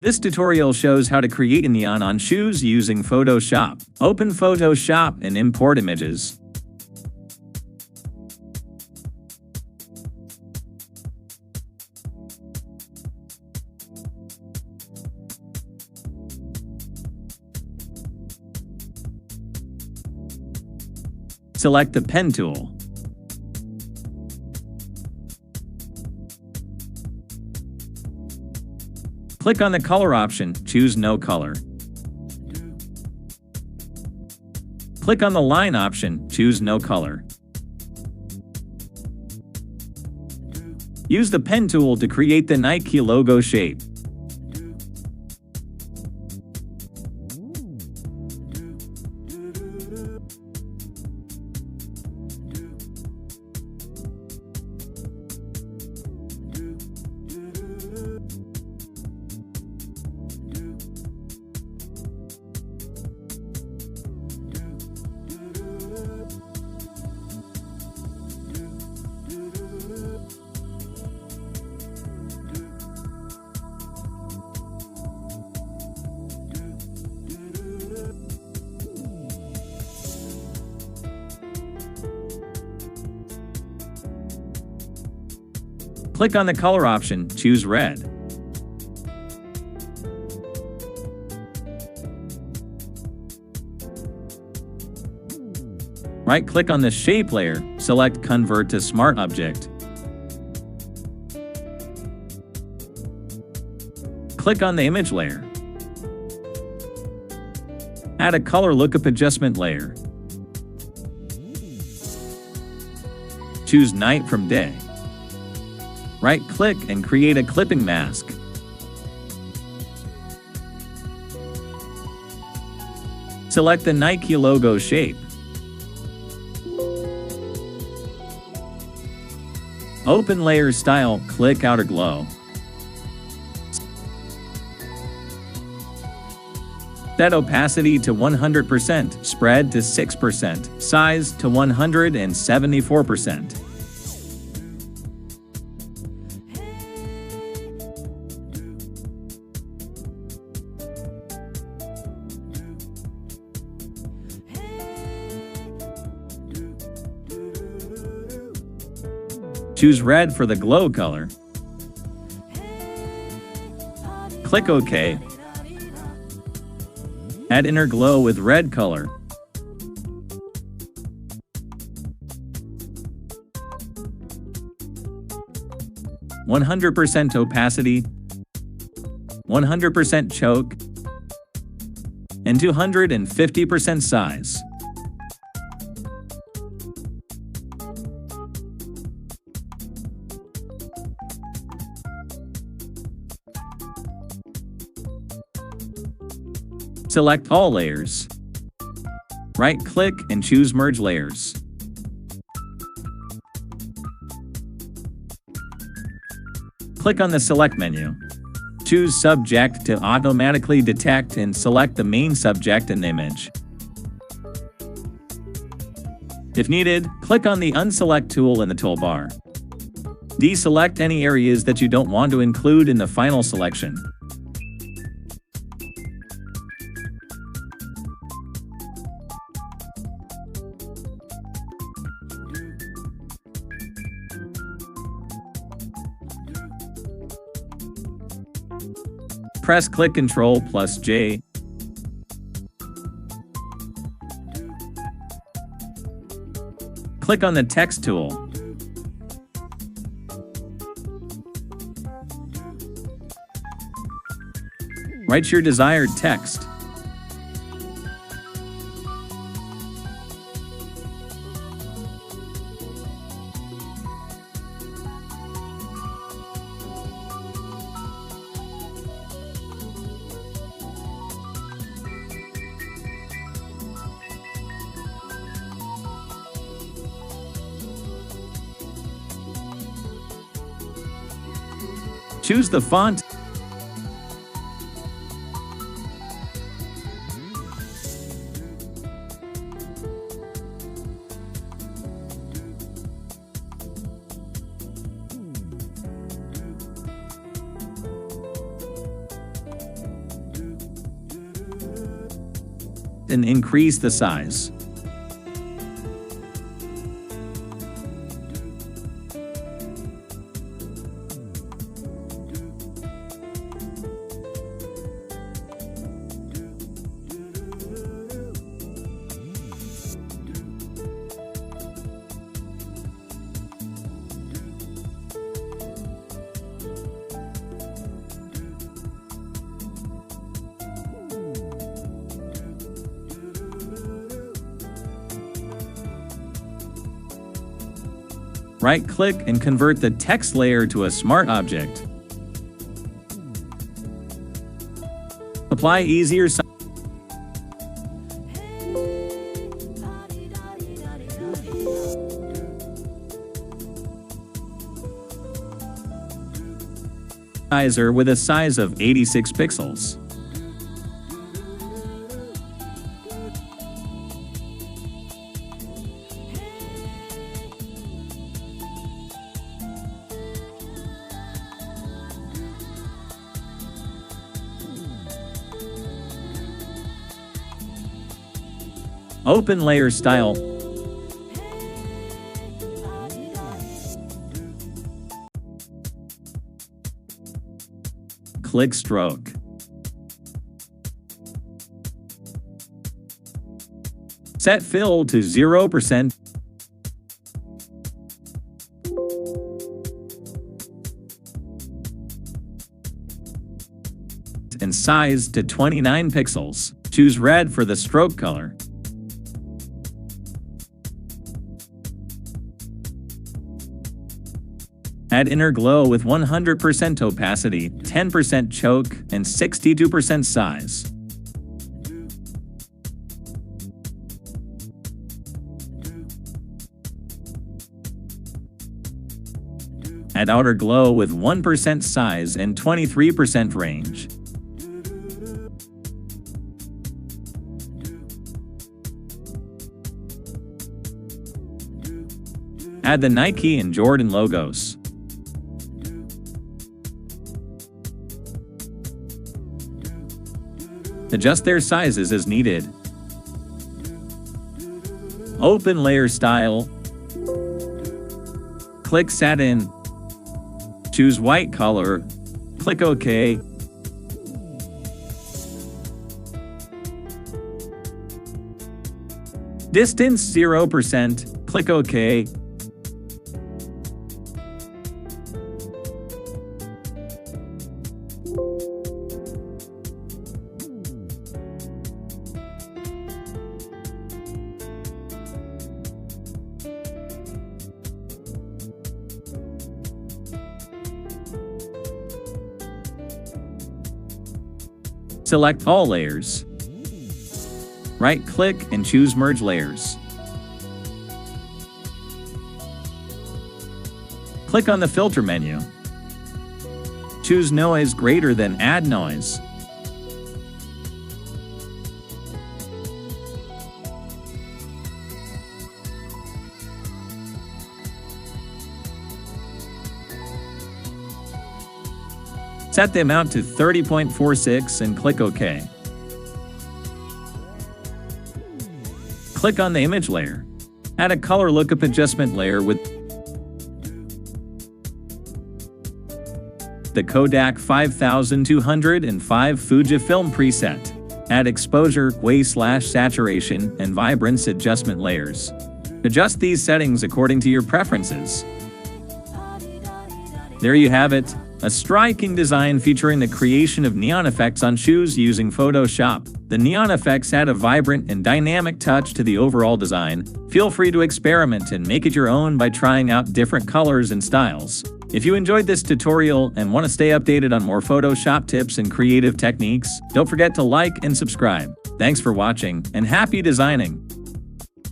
This tutorial shows how to create a neon on shoes using Photoshop. Open Photoshop and import images. Select the pen tool. Click on the color option, choose no color. Click on the line option, choose no color. Use the pen tool to create the Nike logo shape. Click on the color option, choose red. Right-click on the shape layer, select Convert to Smart Object. Click on the image layer. Add a color lookup adjustment layer. Choose night from day. Right-click and create a clipping mask. Select the Nike logo shape. Open Layer Style, click Outer Glow. Set opacity to 100%, spread to 6%, size to 174%. Choose red for the glow color. Click OK. Add inner glow with red color. "100% opacity, 100% choke, and 250% size. Select all layers. Right-click and choose Merge Layers. Click on the Select menu. Choose Subject to automatically detect and select the main subject and image. If needed, click on the Unselect tool in the toolbar. Deselect any areas that you don't want to include in the final selection. Press click Ctrl+J. Click on the text tool. Write your desired text. Choose the font. and increase the size. Right-click and convert the text layer to a smart object. Apply easier sizer with a size of 86 pixels. Open layer style. Click stroke. Set fill to 0%. And size to 29 pixels. Choose red for the stroke color. Add inner glow with 100% opacity, 10% choke, and 62% size. Add outer glow with 1% size and 23% range. Add the Nike and Jordan logos. Adjust their sizes as needed. Open layer style. Click satin. Choose white color. Click OK. Distance 0%. Click OK. Select all layers. Right-click and choose Merge Layers. Click on the Filter menu. Choose Noise greater than Add Noise. Set the amount to 30.46 and click OK. Click on the image layer. Add a color lookup adjustment layer with the Kodak 5205 Fujifilm preset. Add exposure, way/saturation, and vibrance adjustment layers. Adjust these settings according to your preferences. There you have it. A striking design featuring the creation of neon effects on shoes using Photoshop. The neon effects add a vibrant and dynamic touch to the overall design. Feel free to experiment and make it your own by trying out different colors and styles. If you enjoyed this tutorial and want to stay updated on more Photoshop tips and creative techniques, don't forget to like and subscribe. Thanks for watching, and happy designing!